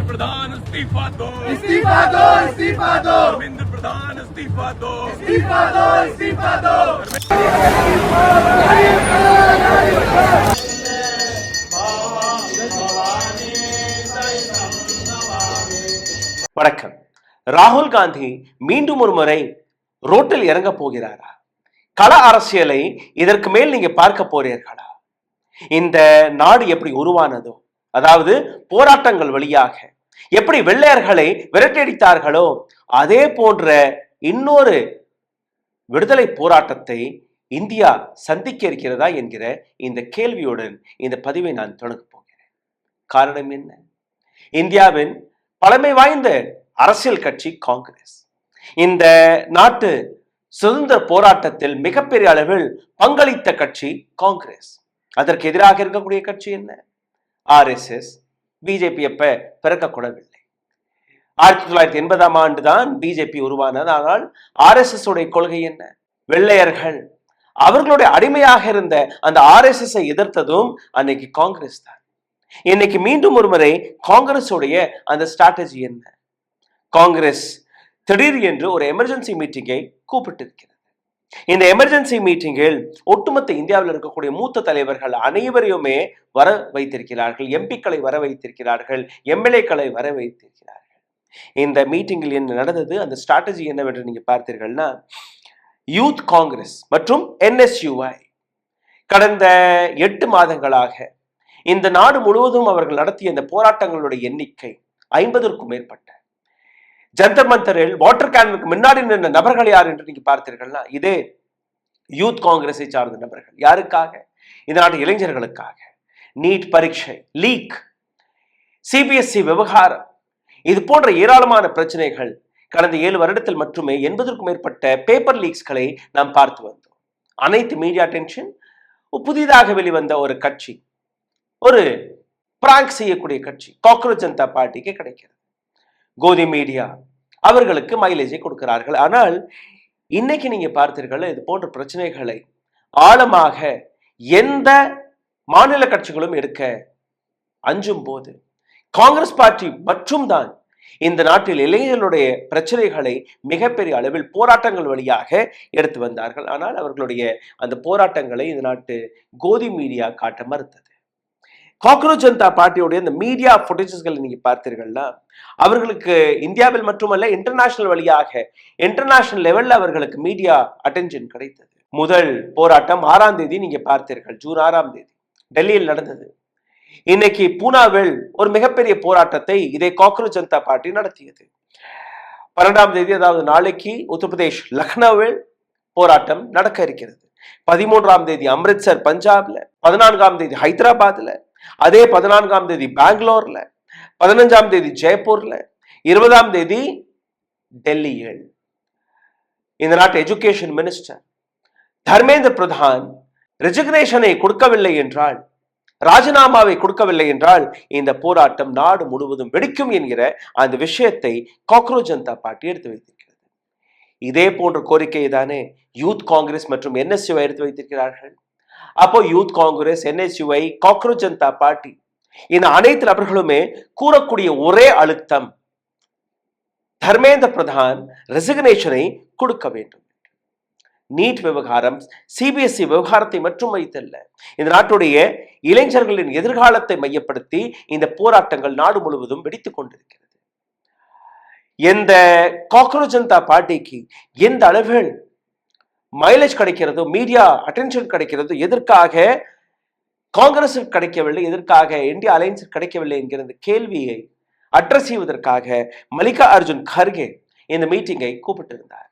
प्रधान इस्तीफा दो, इस्तीफा दो, इस्तीफा दो, धर्मेंद्र प्रधान इस्तीफा दो, इस्तीफा दो, इस्तीफा दो। வணக்கம். ராகுல் காந்தி மீண்டும் ஒரு முறை ரோட்டில் இறங்க போகிறாரா? கள அரசியலை இதற்கு மேல் நீங்க பார்க்க போறீர்களா? இந்த நாடு எப்படி உருவானதோ, அதாவது போராட்டங்கள் வழியாக எப்படி வெள்ளையர்களை விரட்டியடித்தார்களோ அதே போன்ற இன்னொரு விடுதலை போராட்டத்தை இந்தியா சந்திக்க இருக்கிறதா என்கிற இந்த கேள்வியுடன் இந்த பதிவை நான் தொடங்க போகிறேன். காரணம் என்ன? இந்தியாவின் பழமை வாய்ந்த அரசியல் கட்சி காங்கிரஸ் இந்த நாட்டு சுதந்திர போராட்டத்தில் மிகப்பெரிய அளவில் பங்களித்த கட்சி காங்கிரஸ். அதற்கு எதிராக இருக்கக்கூடிய கட்சி என்ன? RSS. பிஜேபி எப்ப பிறக்கக்கூடவில்லை. 1980ஆம் ஆண்டு தான் பிஜேபி உருவானது. ஆனால் RSS உடைய கொள்கை என்ன? வெள்ளையர்கள் அவர்களுடைய அடிமையாக இருந்த அந்த RSS எதிர்த்ததும் அன்னைக்கு காங்கிரஸ் தான். இன்னைக்கு மீண்டும் ஒரு முறை காங்கிரஸ் உடைய அந்த ஸ்ட்ராட்டஜி என்ன? காங்கிரஸ் திடீர் என்று ஒரு எமர்ஜென்சி மீட்டிங்கை கூப்பிட்டிருக்கிறது. இந்த எமர்ஜென்சி மீட்டிங்கில் ஒட்டுமொத்த இந்தியாவில் இருக்கக்கூடிய மூத்த தலைவர்கள் அனைவரையுமே வர வைத்திருக்கிறார்கள். எம்பிக்களை வர வைத்திருக்கிறார்கள், MLAக்களை வர வைத்திருக்கிறார்கள். இந்த மீட்டிங்கில் என்ன நடந்தது, அந்த ஸ்ட்ராட்டஜி என்னவென்று நீங்க பார்த்தீர்கள்னா, யூத் காங்கிரஸ் மற்றும் NSUI கடந்த 8 மாதங்களாக இந்த நாடு முழுவதும் அவர்கள் நடத்திய இந்த போராட்டங்களுடைய எண்ணிக்கை 50க்கும் மேற்பட்ட. ஜந்தர் மந்தரில் வாட்டர் கேனுக்கு முன்னாடி நின்ற நபர்கள் யார் என்று நீங்க பார்த்தீர்கள்னா, இதே யூத் காங்கிரஸை சார்ந்த நபர்கள். யாருக்காக? இந்த நாட்டு இளைஞர்களுக்காக. நீட் பரீட்சை லீக், CBSE விவகாரம், இது போன்ற ஏராளமான பிரச்சனைகள் கடந்த 7 வருடத்தில் மட்டுமே 80க்கும் மேற்பட்ட பேப்பர் லீக்ஸ்களை நாம் பார்த்து வந்தோம். அனைத்து மீடியா அட்டென்ஷன் புதிதாக வெளிவந்த ஒரு கட்சி, ஒரு பிராங்க் செய்யக்கூடிய கட்சி காக்ரோச் ஜனதா பார்ட்டிக்கு கிடைக்கிறது. கோதி மீடியா அவர்களுக்கு மைலேஜை கொடுக்கிறார்கள். ஆனால் இன்னைக்கு நீங்க பார்த்தீர்கள், இது போன்ற பிரச்சனைகளை ஆழமாக எந்த மாநில கட்சிகளும் எடுக்க அஞ்சும் போது காங்கிரஸ் பார்ட்டி மற்றும் தான் இந்த நாட்டில் இளைஞர்களுடைய பிரச்சனைகளை மிகப்பெரிய அளவில் போராட்டங்கள் வழியாக எடுத்து வந்தார்கள். ஆனால் அவர்களுடைய அந்த போராட்டங்களை இந்த நாட்டு கோதி மீடியா காட்ட மறுத்தது. காக்ரோச் ஜனதா பார்ட்டியுடைய இந்த மீடியா ஃபுட்டேஜஸ்களை நீங்க பார்த்தீர்கள்னா, அவர்களுக்கு இந்தியாவில் மட்டுமல்ல இன்டர்நேஷனல் வழியாக இன்டர்நேஷனல் லெவல்ல அவர்களுக்கு மீடியா அட்டென்ஷன் கிடைத்தது. முதல் போராட்டம் 6ஆம் தேதி நீங்க பார்த்தீர்கள், ஜூன் 6ஆம் தேதி டெல்லியில் நடந்தது. இன்னைக்கு பூனாவில் ஒரு மிகப்பெரிய போராட்டத்தை இதே காக்ரோச் ஜனதா பார்ட்டி நடத்தியது. 12ஆம் தேதி, அதாவது நாளைக்கு உத்தரப்பிரதேஷ் லக்னோவில் போராட்டம் நடக்க இருக்கிறது. 13ஆம் தேதி அம்ரித்சர் பஞ்சாப்ல, 14ஆம் தேதி ஹைதராபாத்ல, அதே 14ஆம் தேதி பெங்களூர்ல, 15ஆம் தேதி ஜெய்ப்பூர்ல, 20ஆம் தேதி டெல்லியில். இந்த நாட்டு எஜுகேஷன் மினிஸ்டர் தர்மேந்திர பிரதான் ரெசிக்னேஷனை கொடுக்கவில்லை என்றால், ராஜினாமாவை கொடுக்கவில்லை என்றால் இந்த போராட்டம் நாடு முழுவதும் வெடிக்கும் என்கிற அந்த விஷயத்தை காக்ரோச் ஜனதா பார்ட்டி எடுத்து வைத்திருக்கிறது. இதே போன்ற கோரிக்கையை தானே யூத் காங்கிரஸ் மற்றும் NSUI எடுத்து வைத்திருக்கிறார்கள். அப்போ youth Congress, NSUI, cockroach Janata party இந்த அனைத்து நபர்களுமே கூறக்கூடிய ஒரே அழுத்தம், தர்மேந்திர பிரதான் ரெசிக்னேஷனை கொடுக்க வேண்டும். நீட் விவகாரம், CBSE விவகாரத்தை மட்டும் வைத்தல்ல, இந்த நாட்டுடைய இளைஞர்களின் எதிர்காலத்தை மையப்படுத்தி இந்த போராட்டங்கள் நாடு முழுவதும் வெடித்துக் கொண்டிருக்கிறது. எந்த காக்ரோச் ஜனதா பார்ட்டிக்கு எந்த அளவில் மைலேஜ் கிடைக்கிறதோ, மீடியா அட்டென்ஷன் கிடைக்கிறதோ, எதற்காக காங்கிரஸுக்கு கிடைக்கவில்லை, எதற்காக இந்தியா அலையன்ஸ் கிடைக்கவில்லை என்கிற கேள்வியை அட்ரஸ் செய்வதற்காக மல்லிகார்ஜுன் கர்கே இந்த மீட்டிங்கை கூப்பிட்டிருந்தார்.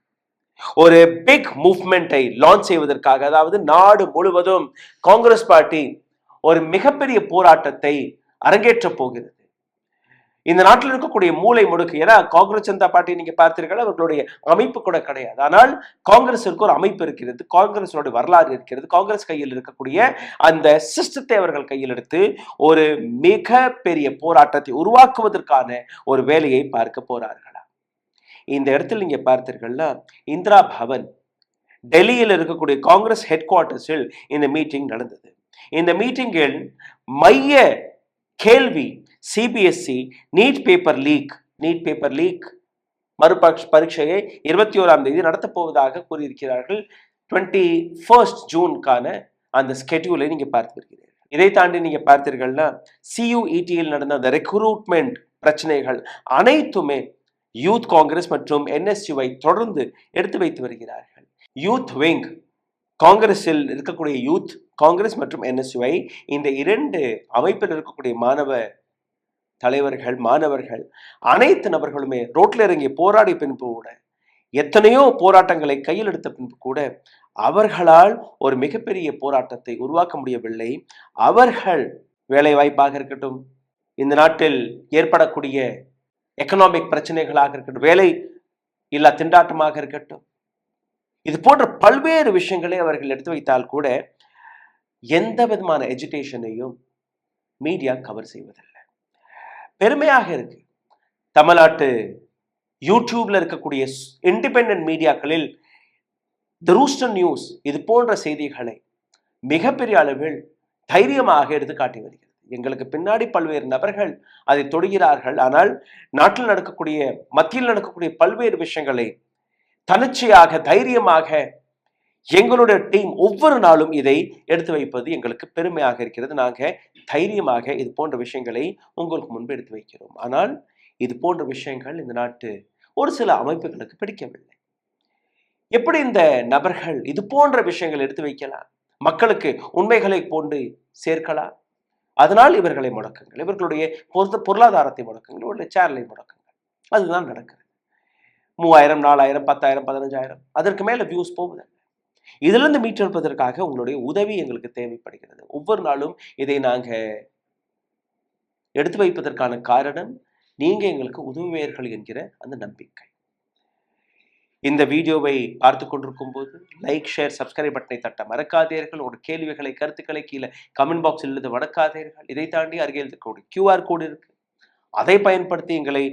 ஒரு பிக் மூவ்மெண்டை லான்ச் செய்வதற்காக, அதாவது நாடு முழுவதும் காங்கிரஸ் பார்ட்டி ஒரு மிகப்பெரிய போராட்டத்தை அரங்கேற்ற போகிறது. இந்த நாட்டில் இருக்கக்கூடிய மூளை முடுக்கு, ஏன்னா காங்கிரஸ் ஜனதா பார்ட்டி நீங்க பார்த்தீர்கள், அவர்களுடைய அமைப்பு கூட கிடையாது. ஆனால் காங்கிரஸிற்கு ஒரு அமைப்பு இருக்கிறது, காங்கிரஸோட வரலாறு இருக்கிறது. காங்கிரஸ் கையில் இருக்கக்கூடிய அந்த சிஸ்டத்தை அவர்கள் கையில் எடுத்து ஒரு மிக பெரிய போராட்டத்தை உருவாக்குவதற்கான ஒரு வேலையை பார்க்க போறார்களா? இந்த இடத்தில் நீங்க பார்த்தீர்கள்னா, இந்திரா பவன் டெல்லியில் இருக்கக்கூடிய காங்கிரஸ் ஹெட் குவார்ட்டர்ஸில் இந்த மீட்டிங் நடந்தது. இந்த மீட்டிங்கில் மைய கேள்வி சிபிஎஸ்இ நீட் பேப்பர் லீக் பரீட்சையை 21ஆம் தேதி நடத்தப் போவதாக கூறியிருக்கிறார்கள். 21 ஜூனுக்கான அந்த ஸ்கெட்யூலை நீங்க பார்த்து வருகிறீர்கள். இதை தாண்டி நீங்க பார்த்தீர்கள்னா CUET-யில் நடந்த அந்த ரெக்ரூட்மெண்ட் பிரச்சனைகள் அனைத்துமே யூத் காங்கிரஸ் மற்றும் NSUவை தொடர்ந்து எடுத்து வைத்து வருகிறார்கள். யூத் விங் காங்கிரஸில் இருக்கக்கூடிய யூத் காங்கிரஸ் மற்றும் NSUவை இந்த 2 அமைப்பில் இருக்கக்கூடிய மாணவர்கள் அனைத்து நபர்களுமே ரோட்ல இறங்கி போராடி பின்பு கூட எத்தனையோ போராட்டங்களை கையில் எடுத்த பின்பு கூட அவர்களால் ஒரு மிகப்பெரிய போராட்டத்தை உருவாக்க முடியவில்லை. அவர்கள் வேலை வாய்ப்பாக இருக்கட்டும், இந்த நாட்டில் ஏற்படக்கூடிய எக்கனாமிக் பிரச்சனைகளாக இருக்கட்டும், வேலை இல்லா திண்டாட்டமாக இருக்கட்டும், இது போன்ற பல்வேறு விஷயங்களை அவர்கள் எடுத்து வைத்தால் கூட எந்த விதமான எஜுகேஷனையும் மீடியா கவர் செய்வதில்லை. பெருமையாக இருக்கு, தமிழ்நாட்டு யூடியூப்ல இருக்கக்கூடிய இண்டிபெண்டன்ட் மீடியாக்களில் தி ரூஸ்டர் நியூஸ் இது போன்ற செய்திகளை மிகப்பெரிய அளவில் தைரியமாக எடுத்து காட்டி வருகிறது. எங்களுக்கு பின்னாடி பல்வேறு நபர்கள் அதை தொடுகிறார்கள். ஆனால் நாட்டில் நடக்கக்கூடிய மத்தியில் நடக்கக்கூடிய பல்வேறு விஷயங்களை தனிச்சையாக தைரியமாக எங்களுடைய டீம் ஒவ்வொரு நாளும் இதை எடுத்து வைப்பது எங்களுக்கு பெருமையாக இருக்கிறது. நாங்கள் தைரியமாக இது போன்ற விஷயங்களை உங்களுக்கு முன்பு எடுத்து வைக்கிறோம். ஆனால் இது போன்ற விஷயங்கள் இந்த நாட்டு ஒரு சில அமைப்புகளுக்கு பிடிக்கவில்லை. எப்படி இந்த நபர்கள் இது போன்ற விஷயங்கள் எடுத்து வைக்கலாம், மக்களுக்கு உண்மைகளை போன்று சேர்க்கலாம், அதனால் இவர்களை முடக்குங்கள், இவர்களுடைய பொருளாதாரத்தை முடக்குங்கள், இவர்களுடைய சேனலை முடக்குங்கள். அதுதான் நடக்கிறது. 3000, 4000, 10,000, 15,000 அதற்கு மேல வியூஸ் போவதில்லை. இதிலிருந்து மீட்டெடுப்பதற்காக உங்களுடைய உதவி எங்களுக்கு தேவைப்படுகிறது. ஒவ்வொரு நாளும் இதை நாங்க எடுத்து வைப்பதற்கான காரணம் நீங்க எங்களுக்கு உதவுவீர்கள் என்கிற அந்த நம்பிக்கை. இந்த வீடியோவை பார்த்து கொண்டிருக்கும் போது லைக், ஷேர், சப்ஸ்கிரைப் பட்டனை தட்ட மறக்காதீர்கள். உங்களோட கேள்விகளை, கருத்துக்களை கீழே கமெண்ட் பாக்ஸில் எழுத மறக்காதீர்கள். இதை தாண்டி அருகில் இருக்கக்கூடிய QR கோடு இருக்கு, அதை பயன்படுத்தி எங்களை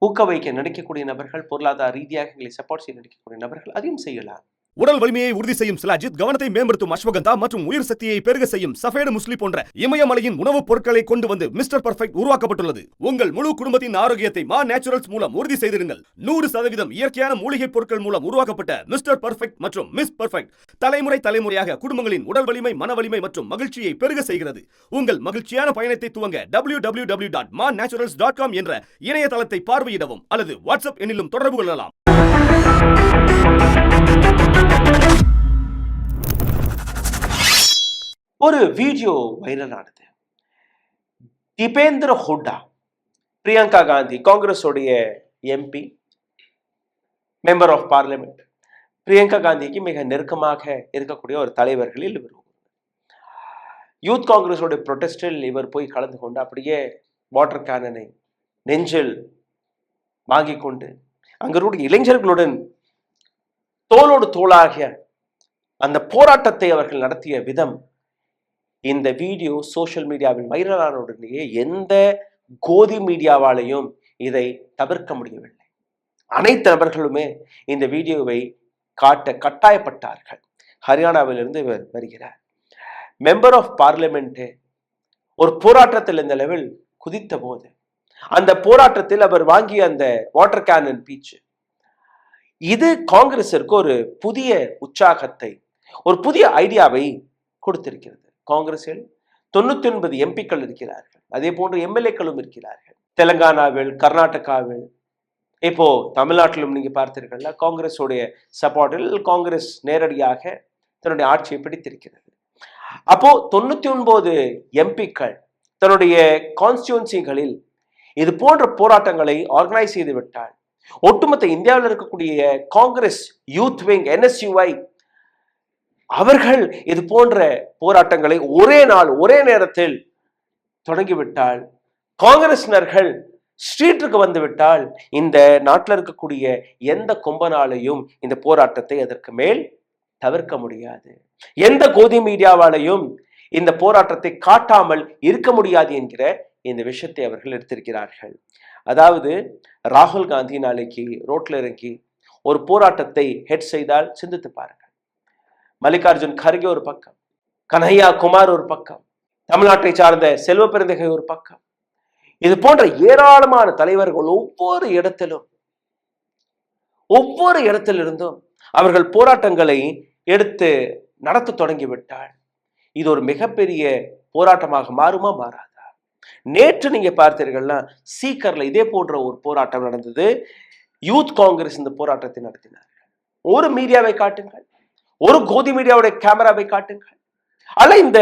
ஊக்க வைக்க நினைக்கக்கூடிய நபர்கள், பொருளாதார ரீதியாக எங்களை சப்போர்ட் செய்ய நினைக்கக்கூடிய நபர்கள் அதையும் செய்யலாம். உடல் வலிமையை உறுதி செய்யும் சிலாஜித், கவனத்தை மேம்படுத்தும் அஸ்வகந்தா மற்றும் உயிர் சக்தியை பெருக செய்யும் சஃபேடு முஸ்லி போன்ற இமயமலையின் உணவுப் பொருட்களை கொண்டு வந்து மிஸ்டர் பர்ஃபெக்ட் உருவாக்கப்பட்டுள்ளது. உங்கள் முழு குடும்பத்தின் ஆரோக்கியத்தை மா நேச்சுரல்ஸ் மூலம் உறுதி செய்திருங்கள். 100% இயற்கையான மூலிகை பொருட்கள் மூலம் உருவாக்கப்பட்ட மிஸ்டர் பர்ஃபெக்ட் மற்றும் மிஸ் பர்ஃபெக்ட் தலைமுறையாக குடும்பங்களின் உடல் வலிமை, மன வலிமை மற்றும் மகிழ்ச்சியை பெருக செய்கிறது. உங்கள் மகிழ்ச்சியான பயணத்தை துவங்க www.mannaturals.com என்ற இணையதளத்தை பார்வையிடவும் அல்லது வாட்ஸ்அப் எண்ணிலும் தொடர்பு கொள்ளலாம். ஒரு வீடியோ வைரலானது. தீபேந்திர ஹூடா, பிரியங்கா காந்தி, காங்கிரஸோடைய MP, member of parliament, Priyanka காந்திக்கு மிக நெருக்கமாக இருக்கக்கூடிய ஒரு தலைவர்களில் இவர். யூத் காங்கிரஸோட ப்ரொடெஸ்டில் இவர் போய் கலந்து கொண்டு அப்படியே வாட்டர் கேனனை நெஞ்சில் வாங்கி கொண்டு அங்களுடைய இளைஞர்களுடன் தோளோடு தோளாகிய அந்த போராட்டத்தை அவர்கள் நடத்திய விதம், இந்த வீடியோ சோசியல் மீடியாவில் வைரலான உடனேயே எந்த கோதி மீடியாவாலையும் இதை தவிர்க்க முடியவில்லை. அனைத்து நபர்களுமே இந்த வீடியோவை காட்ட கட்டாயப்பட்டார்கள். ஹரியானாவிலிருந்து இவர் வருகிறார். மெம்பர் ஆஃப் பார்லிமெண்ட் ஒரு போராட்டத்தில் இந்த லெவல் குதித்த போது அந்த போராட்டத்தில் அவர் வாங்கிய அந்த வாட்டர் கேனன் பீச்சு, இது காங்கிரஸிற்கு ஒரு புதிய உற்சாகத்தை, ஒரு புதிய ஐடியாவை கொடுத்திருக்கிறது. காங்கிரஸில் 99 MPக்கள் இருக்கிறார்கள், அதே போன்று MLAக்களும் இருக்கிறார்கள். தெலுங்கானாவில், கர்நாடகாவில், இப்போ தமிழ்நாட்டிலும் நீங்க பார்த்தீர்கள், காங்கிரஸுடைய சப்போர்ட்டில் காங்கிரஸ் நேரடியாக தன்னுடைய ஆட்சியை பிடித்திருக்கிறது. அப்போ 99 MPக்கள் தன்னுடைய கான்ஸ்டியூன்சிகளில் இது போன்ற போராட்டங்களை ஆர்கனைஸ் செய்து விட்டால் ஒட்டுமொத்த இந்தியாவில் இருக்கக்கூடிய காங்கிரஸ் யூத் விங் NSUவை அவர்கள் இது போன்ற போராட்டங்களை ஒரே நாள் ஒரே நேரத்தில் தொடங்கிவிட்டால், காங்கிரசினர்கள் ஸ்ட்ரீட்டுக்கு வந்துவிட்டால், இந்த நாட்டில் இருக்கக்கூடிய எந்த கொம்பனாலையும் இந்த போராட்டத்தை அதற்கு மேல் தவிர்க்க முடியாது. எந்த கோதி மீடியாவாலையும் இந்த போராட்டத்தை காட்டாமல் இருக்க முடியாது என்கிற இந்த விஷயத்தை அவர்கள் எடுத்திருக்கிறார்கள். அதாவது ராகுல் காந்தி நாளைக்கு ரோட்ல இறங்கி ஒரு போராட்டத்தை ஹெட் செய்தால் சிந்தித்து பாருங்கள். மல்லிகார்ஜுன் கர்கே ஒரு பக்கம், கன்ஹையா குமார் ஒரு பக்கம், தமிழ்நாட்டை சார்ந்த செல்வ பெருந்தகை ஒரு பக்கம், இது போன்ற ஏராளமான தலைவர்கள் ஒவ்வொரு இடத்திலிருந்தும் அவர்கள் போராட்டங்களை எடுத்து நடத்த தொடங்கிவிட்டால் இது ஒரு மிகப்பெரிய போராட்டமாக மாறுமா மாறாதா? நேற்று நீங்க பார்த்தீர்கள்னா சீக்கர்ல இதே போன்ற ஒரு போராட்டம் நடந்தது. யூத் காங்கிரஸ் இந்த போராட்டத்தை நடத்தினார்கள். ஒரு மீடியாவை காட்டுங்கள், ஒரு கோதி மீடியாவுடைய கேமராவை காட்டுங்கள், அல்ல இந்த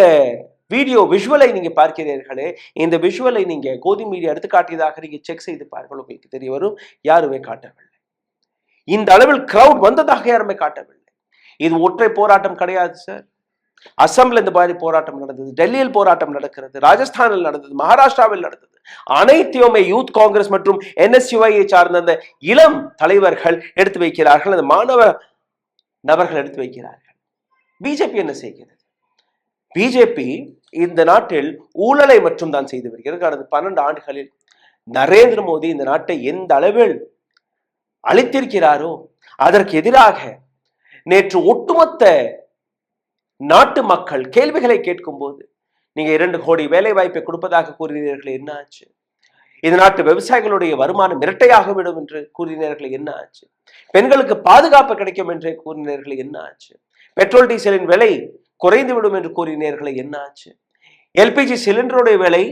வீடியோ விஷுவலை நீங்க பார்க்கிறீர்களே, இந்த விஷுவலை நீங்க கோதி மீடியா எடுத்து காட்டியதாக நீங்க செக் செய்து பாருங்கள், உங்களுக்கு தெரிய வரும். யாருமே காட்டவில்லை. இந்த அளவில் கிரவுட் வந்ததாக யாருமே காட்டவில்லை. இது ஒற்றை போராட்டம் கிடையாது சார். அசம்பிள் இந்த மாதிரி போராட்டம் நடந்தது, டெல்லியில் போராட்டம் நடக்கிறது, ராஜஸ்தானில் நடந்தது, மகாராஷ்டிராவில் நடந்தது. அனைத்தையுமே யூத் காங்கிரஸ் மற்றும் NSUI சார்ந்த அந்த இளம் தலைவர்கள் எடுத்து வைக்கிறார்கள், அந்த மாணவ நபர்கள் எடுத்து வைக்கிறார்கள். பிஜேபி என்ன செய்கிறது? பிஜேபி இந்த நாட்டில் ஊழலை மட்டும் தான் செய்து வருகிறது. கடந்த 12 ஆண்டுகளில் நரேந்திர மோடி இந்த நாட்டை எந்த அளவில் அளித்திருக்கிறாரோ அதற்கு எதிராக நேற்று ஒட்டுமொத்த நாட்டு மக்கள் கேள்விகளை கேட்கும் போது, நீங்க 2 கோடி வேலை வாய்ப்பை கொடுப்பதாக கூறினீர்கள், என்ன ஆச்சு? இந்த நாட்டு விவசாயிகளுடைய வருமானம் இரட்டையாகிவிடும் என்று கூறினீர்கள், என்ன ஆச்சு? பெண்களுக்கு பாதுகாப்பு கிடைக்கும் என்று கூறினீர்கள், என்ன ஆச்சு? பெட்ரோல் டீசலின் விலை குறைந்து விடும் என்று கூறினீர்கள், என்ன ஆச்சு? LPG சிலிண்டருடைய விலை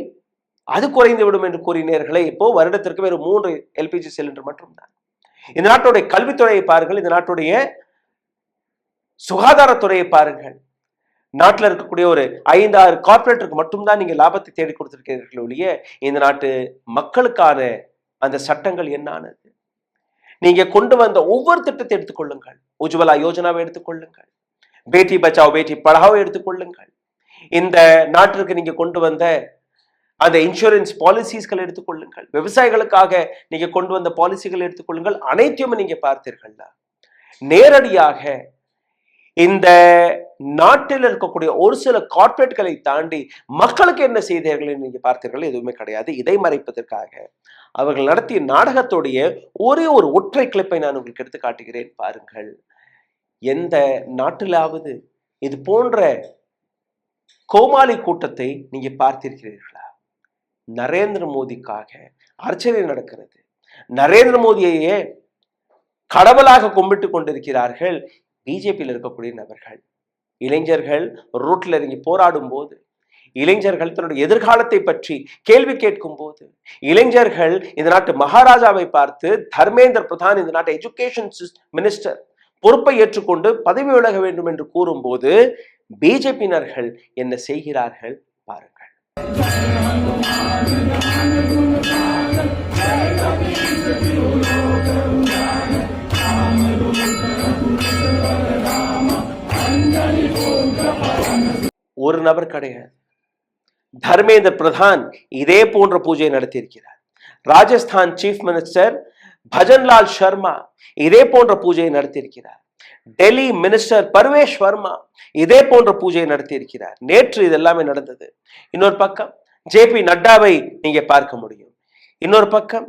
அது குறைந்து விடும் என்று கூறினீர்களே, இப்போ வருடத்திற்கு வெறும் 3 LPG சிலிண்டர் மட்டும்தான். இந்த நாட்டுடைய கல்வித்துறையை பாருங்கள், இந்த நாட்டுடைய சுகாதாரத்துறையை பாருங்கள். நாட்டில் இருக்கக்கூடிய ஒரு 5-6 கார்பரேட்டுக்கு மட்டும்தான் நீங்க லாபத்தை தேடி கொடுத்திருக்கிறீர்கள் ஒழிய இந்த நாட்டு மக்களுக்கான அந்த சட்டங்கள் என்னானது? நீங்க கொண்டு வந்த ஒவ்வொரு திட்டத்தை எடுத்துக்கொள்ளுங்கள். உஜ்வலா யோஜனாவை எடுத்துக்கொள்ளுங்கள், பேட்டி பச்சாவோ பேட்டி படாவோ எடுத்துக்கொள்ளுங்கள், இந்த நாட்டிற்கு நீங்க கொண்டு வந்த அந்த இன்சூரன்ஸ் பாலிசிஸ்களை எடுத்துக்கொள்ளுங்கள், விவசாயிகளுக்காக நீங்க கொண்டு வந்த பாலிசிகளை எடுத்துக்கொள்ளுங்கள். அனைத்தையும் நீங்க பார்த்தீர்களா? நேரடியாக இந்த நாட்டில் இருக்கக்கூடிய ஒரு சில கார்பரேட்களை தாண்டி மக்களுக்கு என்ன செய்தீர்கள் நீங்க பார்த்தீர்கள்? எதுவுமே கிடையாது. இதை மறைப்பதற்காக அவர்கள் நடத்திய நாடகத்துடைய ஒரே ஒரு ஒற்றை கிளிப்பை நான் உங்களுக்கு எடுத்து காட்டுகிறேன், பாருங்கள். எந்த நாட்டிலாவது இது போன்ற கோமாளி கூட்டத்தை நீங்க பார்த்திருக்கிறீர்களா? நரேந்திர மோடிக்காக அர்ச்சனை நடக்கிறது. நரேந்திர மோடியையே கடவுளாக கும்பிட்டு கொண்டிருக்கிறார்கள் பிஜேபியில் இருக்கக்கூடிய நபர்கள். இளைஞர்கள் ரோட்டில் இறங்கி போராடும் போது, இளைஞர்கள் தன்னுடைய எதிர்காலத்தை பற்றி கேள்வி கேட்கும் போது, இளைஞர்கள் இந்த நாட்டு மகாராஜாவை பார்த்து தர்மேந்திர பிரதான் இந்த நாட்டு எஜுகேஷன் மினிஸ்டர் பொறுப்பை ஏற்றுக்கொண்டு பதவி விலக வேண்டும் என்று கூறும்போது பிஜேபியினர்கள் என்ன செய்கிறார்கள் பாருங்கள். ஒரு நபர் கிடையாது. தர்மேந்திர பிரதான் இதே போன்ற பூஜையை நடத்தியிருக்கிறார். ராஜஸ்தான் சீஃப் மினிஸ்டர் பஜன்லால் சர்மா இதே போன்ற பூஜையை நடத்தியிருக்கிறார். டெல்லி மினிஸ்டர் பர்வேஷ் வர்மா இதே போன்ற பூஜையை நடத்தியிருக்கிறார். நேற்று இதெல்லாமே நடந்தது. இன்னொரு பக்கம் JP நட்டாவை நீங்க பார்க்க முடியும். இன்னொரு பக்கம்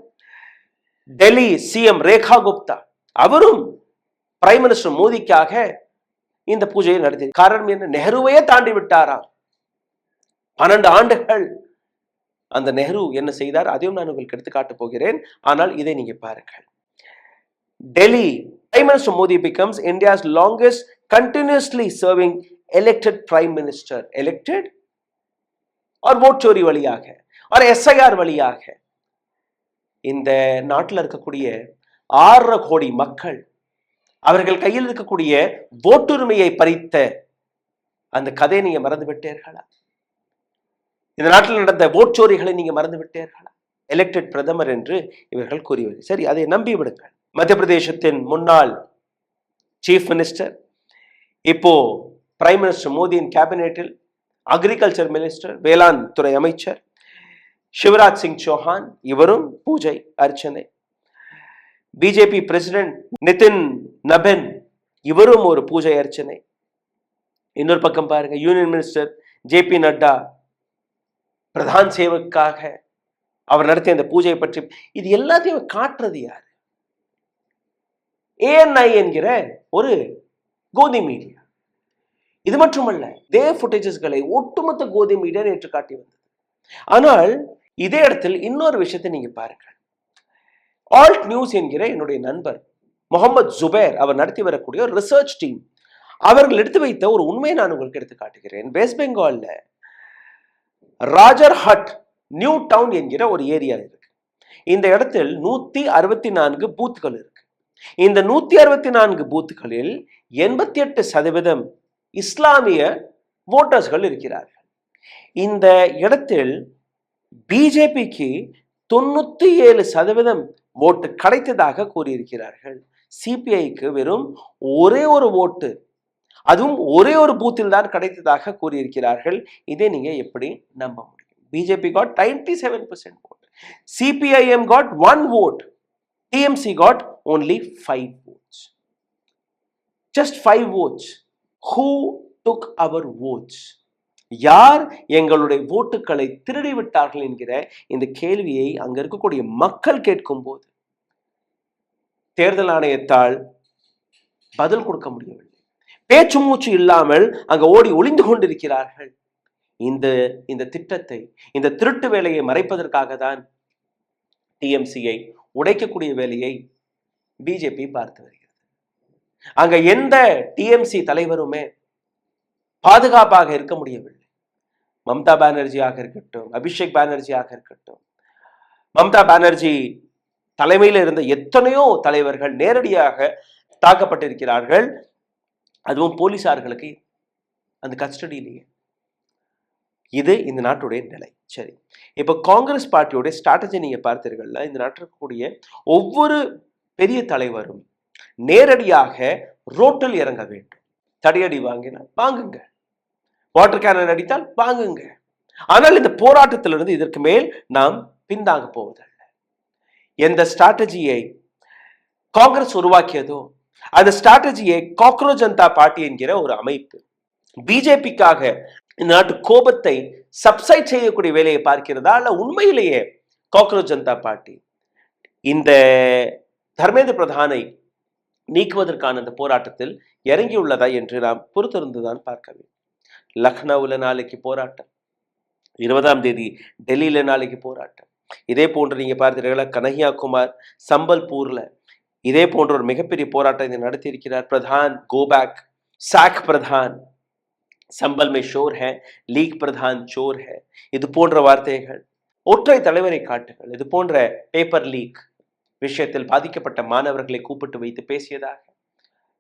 டெல்லி CM ரேகா குப்தா, அவரும் பிரைம் மினிஸ்டர் மோடிக்காக இந்த பூஜையை நடத்தி. காரணம் என்ன? நெஹ்ருவையே தாண்டி விட்டாராம். 12 ஆண்டுகள் அந்த நெஹ்ரு என்ன செய்தார் அதையும் நான் உங்களுக்கு எடுத்து காட்டப் போகிறேன். ஆனால் இதை நீங்க பாருங்கள். Delhi Prime Minister Modi becomes India's longest continuously serving elected Prime Minister. Elected or vote chori வழியாக or SIR வழியாக இந்த நாட்டில் இருக்கக்கூடிய 6 கோடி மக்கள் அவர்கள் கையில் இருக்கக்கூடிய ஓட்டுரிமையை பறித்த அந்த கதையை நீங்க மறந்து விட்டீர்களா? இந்த நாட்டில் நடந்த ஓட்சோரிகளை நீங்க மறந்து விட்டீர்களா? எலெக்டட் பிரதமர் என்று இவர்கள் கூறியவர். சரி, அதை நம்பி விடுங்கள். மத்திய பிரதேசத்தின் முன்னாள் சீஃப் மினிஸ்டர், இப்போ பிரைம் மினிஸ்டர் மோடியின் கேபினெட்டில் அக்ரிகல்ச்சர் மினிஸ்டர், வேளாண் துறை அமைச்சர் சிவராஜ் சிங் சௌஹான், இவரும் பூஜை அர்ச்சனை. பிஜேபி பிரசிடென்ட் நிதின் நபின், இவரும் ஒரு பூஜை அர்ச்சனை. இன்னொரு பக்கம் பாருங்க, யூனியன் மினிஸ்டர் JP நட்டா பிரதான் சேவக்காக அவர் நடத்திய அந்த பூஜையை பற்றி இது எல்லாத்தையும் காட்டுறது யாரு? ANI என்கிற ஒரு கோதி மீடியா. இது மட்டுமல்ல, இதே ஃபுட்டேஜஸ்களை ஒட்டுமொத்த கோதி மீடியா நேற்று காட்டி வந்தது. ஆனால் இதே இடத்தில் இன்னொரு விஷயத்தை நீங்க பாருங்கள். ஆல்ட் நியூஸ் என்கிற என்னுடைய நண்பர் முகமது ஜுபேர் அவர் நடத்தி வரக்கூடிய ஒரு ரிசர்ச் டீம் அவர்கள் எடுத்து வைத்த ஒரு உண்மையை நான் உங்களுக்கு எடுத்து காட்டுகிறேன். வெஸ்ட் பெங்கால்ல ராஜர்ஹட் நியூ டவுன் என்கிற ஒரு ஏரியா இருக்கு. இந்த இடத்தில் 164 பூத்துகள் இருக்கு. இந்த 164 பூத்துகளில் 88% இஸ்லாமிய ஓட்டர்ஸ்கள் இருக்கிறார்கள். இந்த இடத்தில் பிஜேபிக்கு 97% ஓட்டு கிடைத்ததாக கூறியிருக்கிறார்கள். சிபிஐக்கு வெறும் ஒரே ஒரு ஓட்டு, அதுவும் ஒரே ஒரு பூத்தில் தான் கிடைத்ததாக கூறியிருக்கிறார்கள். இதை நீங்க எப்படி நம்ப முடியும்? BJP got 97% vote. CPIM got 1 vote. TMC got only 5 votes. Just 5 votes. Who took our votes? யார் எங்களுடைய ஓட்டுகளை திருடி விட்டார்கள் என்கிற இந்த கேள்வியை அங்க இருக்கக்கூடிய மக்கள் கேட்கும் போது தேர்தல் ஆணையத்தால் பதில் கொடுக்க முடியவில்லை. பேச்சு மூச்சு இல்லாமல் அங்க ஓடி ஒளிந்து கொண்டிருக்கிறார்கள். இந்த திட்டத்தை, இந்த திருட்டு வேலையை மறைப்பதற்காக தான் டிஎம்சியை உடைக்கக்கூடிய வேலையை பிஜேபி பார்த்து வருகிறது. அங்க எந்த டிஎம்சி தலைவருமே பாதுகாப்பாக இருக்க முடியவில்லை. மம்தா பானர்ஜியாக இருக்கட்டும், அபிஷேக் பானர்ஜியாக இருக்கட்டும், மம்தா பானர்ஜி தலைமையில் இருந்த எத்தனையோ தலைவர்கள் நேரடியாக தாக்கப்பட்டிருக்கிறார்கள். அதுவும் போலீசார்களுக்கு அந்த கஸ்டடியிலேயே. இது இந்த நாட்டுடைய நிலை. சரி, இப்ப காங்கிரஸ் பார்ட்டியோட ஸ்ட்ராட்டஜி நீங்க பார்த்தீர்கள்ல, இந்த நாட்டில் இருக்கக்கூடிய ஒவ்வொரு பெரிய தலைவரும் நேரடியாக ரோட்டில் இறங்க வேண்டும். தடியடி வாங்கினா வாங்குங்க, வாட்டர் கேனன் அடித்தால் வாங்குங்க. ஆனால் இந்த போராட்டத்திலிருந்து இதற்கு மேல் நாம் பின்தாங்க போவதில்லை. எந்த ஸ்ட்ராட்டஜியை காங்கிரஸ் உருவாக்கியதோ அந்த ஸ்ட்ராட்டஜியை காக்ரோச் ஜனதா பார்ட்டி என்கிற ஒரு அமைப்பு பிஜேபிக்காக இந்த நாட்டு கோபத்தை சப்சைட் செய்யக்கூடிய வேலையை பார்க்கிறதா, அல்ல உண்மையிலேயே காக்ரோச் ஜனதா பார்ட்டி இந்த தர்மேந்திர பிரதானை நீக்குவதற்கான அந்த போராட்டத்தில் இறங்கியுள்ளதா என்று நாம் பொறுத்திருந்துதான் பார்க்க வேண்டும். லக்னோவில் நாளைக்கு போராட்டம், 20ஆம் தேதி டெல்லியில நாளைக்கு போராட்டம். இதே போன்று நீங்க பார்த்தீர்களா, கனஹியாகுமார் சம்பல்பூர்ல இதே போன்ற ஒரு மிகப்பெரிய போராட்டத்தை நடத்தி இருக்கிறார். பிரதான் கோபேக், சாக் பிரதான் சம்பல் மே ஷோர் ஹே, லீக் பிரதான் சோர் ஹே, இது போன்ற வார்த்தைகள். ஒற்றை தலைவரை காட்டுகள். இது போன்ற பேப்பர் லீக் விஷயத்தில் பாதிக்கப்பட்ட மாணவர்களை கூப்பிட்டு வைத்து பேசியதாக.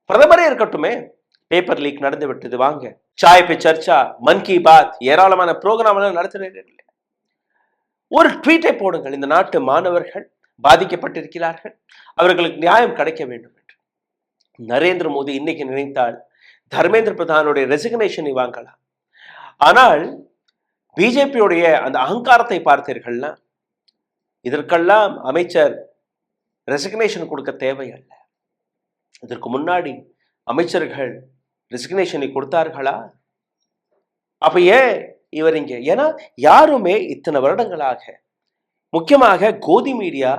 பிரதமரே இருக்கட்டுமே, பேப்பர் லீக் நடந்து விட்டது, வாங்க சாய் பே சர்ச்சா, மன் கி பாத், ஏராளமான ப்ரோக்ராம் நடத்துகிறீர்கள். ஒரு ட்வீட்டை போடுங்கள், இந்த நாட்டு மாணவர்கள் பாதிக்கப்பட்டிருக்கிறார்கள், அவர்களுக்கு நியாயம் கிடைக்க வேண்டும் என்று. நரேந்திர மோடி இன்னைக்கு நினைத்தால் தர்மேந்திர பிரதானுடைய ரெசிக்னேஷனை வாங்கலாம். ஆனால் பிஜேபியுடைய அந்த அகங்காரத்தை பார்த்தீர்கள்னா, இதற்கெல்லாம் அமைச்சர் ரெசிக்னேஷன் கொடுக்க தேவையல்ல. இதற்கு முன்னாடி அமைச்சர்கள் ரெசிக்னேஷனை கொடுத்தார்களா? அப்ப ஏன் இவர் இங்க? ஏன்னா யாருமே இத்தனை வருடங்களாக, முக்கியமாக கோதி மீடியா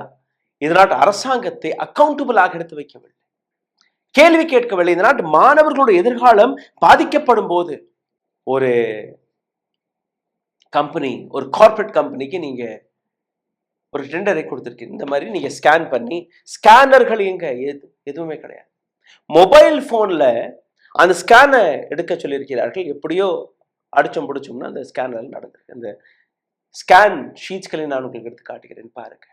இந்த நாட்டு அரசாங்கத்தை அக்கௌண்டபிளாக எடுத்து வைக்கவில்லை, கேள்வி கேட்கவில்லை. இந்த நாட்டு மாணவர்களுடைய எதிர்காலம் பாதிக்கப்படும் போது ஒரு கம்பெனி, ஒரு கார்பரேட் கம்பெனிக்கு நீங்க ஒரு டெண்டரை கொடுத்திருக்கீங்க, இந்த மாதிரி நீங்க ஸ்கேன் பண்ணி, ஸ்கேனர்கள் எங்க? எதுவுமே கிடையாது. மொபைல் போன்ல அந்த ஸ்கேனை எடுக்க சொல்லியிருக்கிறார்கள். எப்படியோ அடிச்சோம் பிடிச்சோம்னா அந்த ஸ்கேனர் நடந்திருக்கு. அந்த ஸ்கேன் ஷீட்ஸ்களை நான் உங்களுக்கு எடுத்து காட்டுகிறேன், பாருங்க.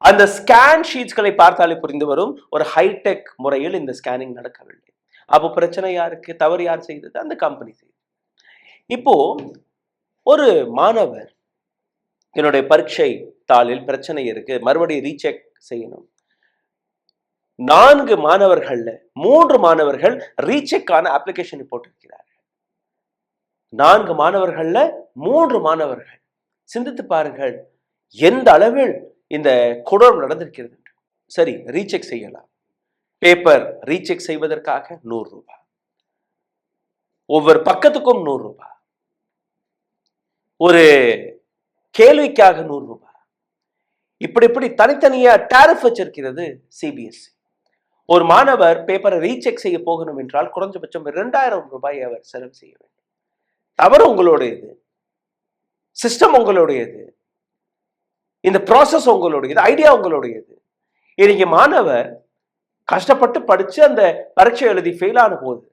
அந்த ஸ்கேன் ஷீட்ஸ்களை பார்த்தாலே புரிந்து வரும், ஒரு ஹைடெக் முறையில் இந்த ஸ்கேனிங் நடக்கவில்லை. அப்போ பிரச்சனை யாருக்கு? தவறு யார் செய்தது? அந்த கம்பெனி செய்தது. இப்போ ஒரு மாணவர், என்னுடைய பரீட்சை தாளில் பிரச்சனை இருக்கு, மறுபடியும் ரீசெக் செய்யணும். 4 மாணவர்கள்ல 3 மாணவர்கள் ரீசெக்கான அப்ளிகேஷன் போட்டிருக்கிறார்கள். 4 மாணவர்கள்ல 3 மாணவர்கள். சிந்தித்து பாருங்கள் எந்த அளவில் இந்த கொடூரம் நடந்திருக்கிறது. சரி, ரீசெக் செய்யலாம். பேப்பர் ரீசெக் செய்வதற்காக 100 ரூபாய், ஒவ்வொரு பக்கத்துக்கும் 100 ரூபாய், ஒரு கேள்விக்காக 100 ரூபாய், இப்படி தனித்தனியா டாரிஃப் வச்சிருக்கிறது சிபிஎஸ்இ. ஒரு மாணவர் பேப்பரை ரீசெக் செய்ய போகணும் என்றால் குறைஞ்சபட்சம் 2000 ரூபாய் அவர் செலவு செய்ய வேண்டும். தவறு உங்களோட இது. சிஸ்டம் உங்களுடையது, இந்த ப்ராசஸ் உங்களுடையது, ஐடியா உங்களுடையது. இன்னைக்கு மாணவர் கஷ்டப்பட்டு படிச்சு அந்த பரீட்சை எழுதி ஃபெயில் ஆன போது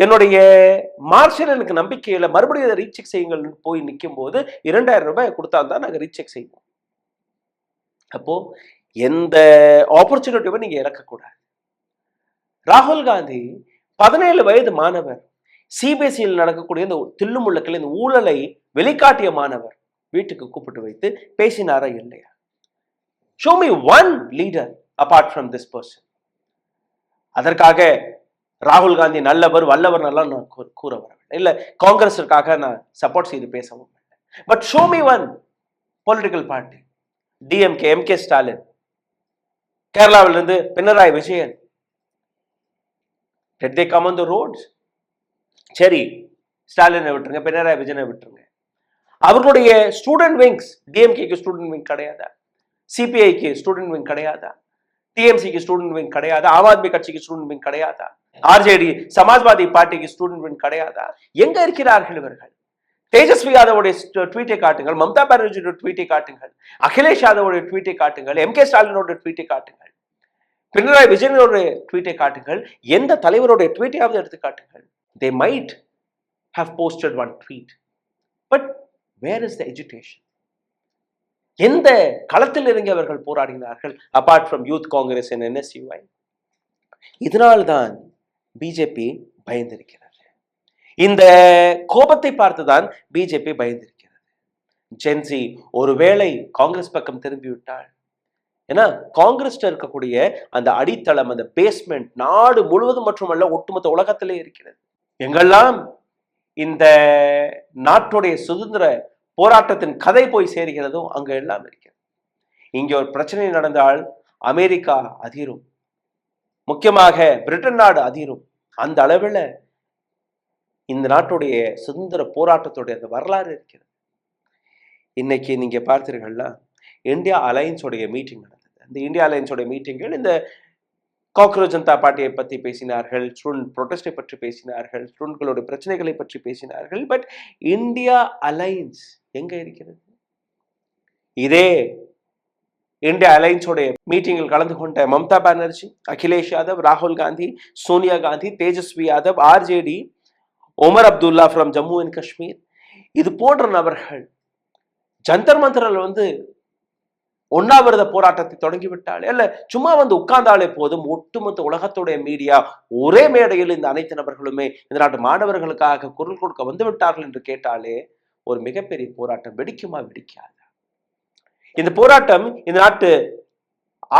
என்னுடைய மார்க்ஸில் எனக்கு நம்பிக்கையில் மறுபடியும் அதை ரீசெக் செய்யுங்கள்னு போய் நிற்கும் போது 2000 ரூபாய் கொடுத்தா தான் நாங்கள் ரீசெக் செய்வோம். அப்போ எந்த ஆப்பர்ச்சுனிட்டியும் நீங்க இழக்கக்கூடாது. ராகுல் காந்தி 17 வயது மாணவர், சிபிஎஸ்சியில் நடக்கக்கூடிய இந்த தில்லுமுள்ளக்கள், இந்த ஊழலை வெளிக்காட்டிய மாணவர் வீட்டுக்கு கூப்பிட்டு வைத்து பேசினாரா இல்லையா? Show me one leader apart from this person. அதற்காக ராகுல் காந்தி நல்லவர் வல்லவர் நல்லா நான் கூற வரவில்லை, இல்ல காங்கிரஸிற்காக நான் சப்போர்ட் செய்து பேசவும் இல்லை. But show me one political party, DMK, MK Stalin, கேரளாவிலிருந்து Pinarayi Vijayan, did they come on the roads? சரி, ஸ்டாலினை விட்டுருங்க, பினராயி விஜயனை விட்டுருங்க. அவர்களுடைய ஸ்டூடெண்ட் விங்ஸ், டிஎம்கேக்கு ஸ்டூடெண்ட் விங் கிடையாதா? சிபிஐக்கு ஸ்டூடெண்ட் விங் கிடையாதா? டிஎம்சிக்கு ஸ்டூடெண்ட் விங் கிடையாதா? ஆம் ஆத்மி கட்சிக்கு ஸ்டூடெண்ட் விங் கிடையாதா? ஆர்ஜேடி சமாஜ்வாதி பார்ட்டிக்கு ஸ்டூடெண்ட் விங் கிடையாதா? எங்க இருக்கிறார்கள் இவர்கள்? தேஜஸ்வி யாதவுடைய ட்வீட்டை காட்டுங்கள், மம்தா பானர்ஜியோட ட்வீட்டை காட்டுங்கள், அகிலேஷ் யாதவுடைய ட்வீட்டை காட்டுங்கள், எம்கே ஸ்டாலினோட ட்வீட்டை காட்டுங்கள், பினராயி விஜயனோட ட்வீட்டை காட்டுங்கள், எந்த தலைவருடைய ட்வீட்டையாவது எடுத்து காட்டுங்கள். They might have posted one tweet, but where is the education? எந்த களத்தில் இறங்கி அவர்கள் போராடினார்கள் apart from Youth Congress and NSUI? இதனால்தான் பிஜேபி பயந்திருக்கிறது. இந்த கோபத்தை பார்த்துதான் பிஜேபி பயந்திருக்கிறது. ஜென்சி ஒருவேளை காங்கிரஸ் பக்கம் திரும்பிவிட்டால், ஏன்னா காங்கிரஸ் இருக்கக்கூடிய அந்த அடித்தளம், அந்த பேஸ்மெண்ட் நாடு முழுவதும் மட்டுமல்ல ஒட்டுமொத்த உலகத்திலே இருக்கிறது. எங்கெல்லாம் இந்த நாட்டுடைய சுதந்திர போராட்டத்தின் கதை போய் சேர்கிறதோ அங்க எல்லாம் இருக்கிறது. இங்க ஒரு பிரச்சனை நடந்தால் அமெரிக்கா அதிரும், முக்கியமாக பிரிட்டன் நாடு அதிரும். அந்த அளவில் இந்த நாட்டுடைய சுதந்திர போராட்டத்துடைய அந்த வரலாறு இருக்கிறது. இன்னைக்கு நீங்க பார்த்தீர்கள்னா இந்தியா அலையன்ஸோடைய மீட்டிங் நடந்தது. அந்த இந்தியா அலையன்ஸோடைய மீட்டிங்கில் இந்த காக்ரோச் ஜனதா பார்ட்டியை பற்றி பேசினார்கள், ஸ்டூடெண்ட் ப்ரொடெஸ்டை பற்றி பேசினார்கள், ஸ்டூடெண்ட்களுடைய பிரச்சனைகளை பற்றி பேசினார்கள். பட் இந்தியா அலையன்ஸ் எங்க இருக்கிறது? இதே இந்தியா அலையன்ஸோடைய மீட்டிங்கில் கலந்து கொண்ட மம்தா பானர்ஜி, அகிலேஷ் யாதவ், ராகுல் காந்தி, சோனியா காந்தி, தேஜஸ்வி யாதவ், ஆர்ஜேடி, உமர் அப்துல்லா ஃப்ரம் ஜம்மு அண்ட் காஷ்மீர், இது போன்ற நபர்கள் ஜந்தர் மந்தரில் உண்ணாவிரத போராட்டத்தை தொடங்கிவிட்டாலே, அல்ல சும்மா உட்கார்ந்தாலே போதும், ஒட்டுமொத்த உலகத்துடைய மீடியா ஒரே மேடையில் இந்த அனைத்து நபர்களுமே இந்த நாட்டு மாணவர்களுக்காக குரல் கொடுக்க வந்து விட்டார்கள் என்று கேட்டாலே ஒரு மிகப்பெரிய போராட்டம் வெடிக்குமா வெடிக்காது? இந்த போராட்டம் இந்த நாட்டு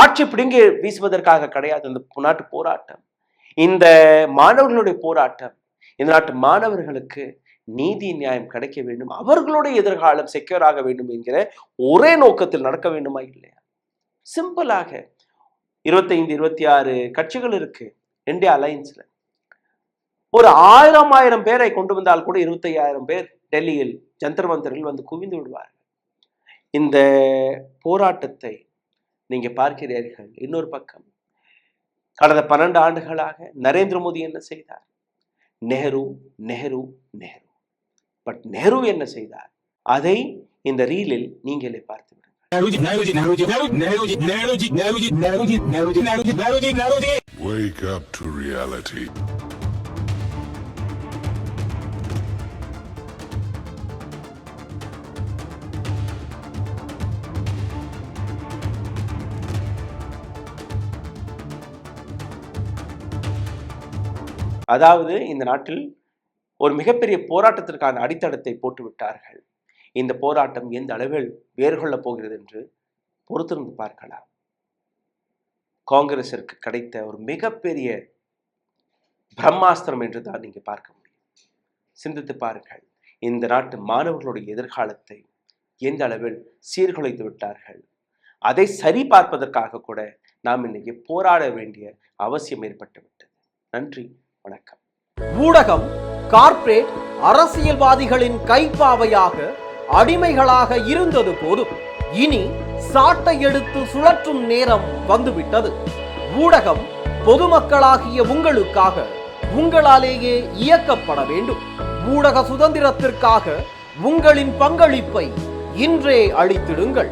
ஆட்சி பிடுங்கி வீசுவதற்காக கிடையாது. இந்த நாட்டு போராட்டம், இந்த மாணவர்களுடைய போராட்டம், இந்த நாட்டு மாணவர்களுக்கு நீதி நியாயம் கிடைக்க வேண்டும், அவர்களுடைய எதிர்காலம் செக்யூர் ஆக வேண்டும் என்கிற ஒரே நோக்கத்தில் நடக்க வேண்டுமா இல்லையா? சிம்பிளாக 25-26 கட்சிகள் இருக்கு இந்தியா அலையன்ஸ்ல. ஒரு 1000 பேரை கொண்டு வந்தால் கூட 25,000 பேர் டெல்லியில் ஜந்தர் மந்தரில் குவிந்து விடுவார்கள். இந்த போராட்டத்தை நீங்க பார்க்கிறீர்கள். இன்னொரு பக்கம் கடந்த 12 ஆண்டுகளாக நரேந்திர மோடி என்ன செய்தார்? நெஹ்ரு நெஹ்ரு நெஹ்ரு. பட் நெஹ்ரு என்ன செய்தார்? அதை இந்த ரீலில் நீங்களே பார்த்து Wake up to reality. அதாவது இந்த நாட்டில் ஒரு மிகப்பெரிய போராட்டத்திற்கான அடித்தளத்தை போட்டு விட்டார்கள். இந்த போராட்டம் எந்த அளவில் வேர்கொள்ளப் போகிறது என்று பொறுத்திருந்து பார்க்கலாம். காங்கிரசிற்கு கிடைத்த ஒரு மிகப்பெரிய பிரம்மாஸ்திரம் என்று தான் நீங்க பார்க்க முடியும். சிந்தித்து பாருங்கள், இந்த நாட்டு மாணவர்களுடைய எதிர்காலத்தை எந்த அளவில் சீர்குலைத்து விட்டார்கள். அதை சரி பார்ப்பதற்காக கூட நாம் இன்னைக்கு போராட வேண்டிய அவசியம் ஏற்பட்டு விட்டது. நன்றி, வணக்கம். ஊடகம் கார்ப்பரேட் அரசியல்வாதிகளின் கைப்பாவையாக அடிமைகளாக இருந்தது போதும், இனி சாட்டை எடுத்து சுழற்றும் நேரம் வந்துவிட்டது. ஊடகம் பொதுமக்களாகிய உங்களுக்காக, உங்களாலேயே இயக்கப்பட வேண்டும். ஊடக சுதந்திரத்திற்காக உங்களின் பங்களிப்பை இன்றே அளித்திடுங்கள்.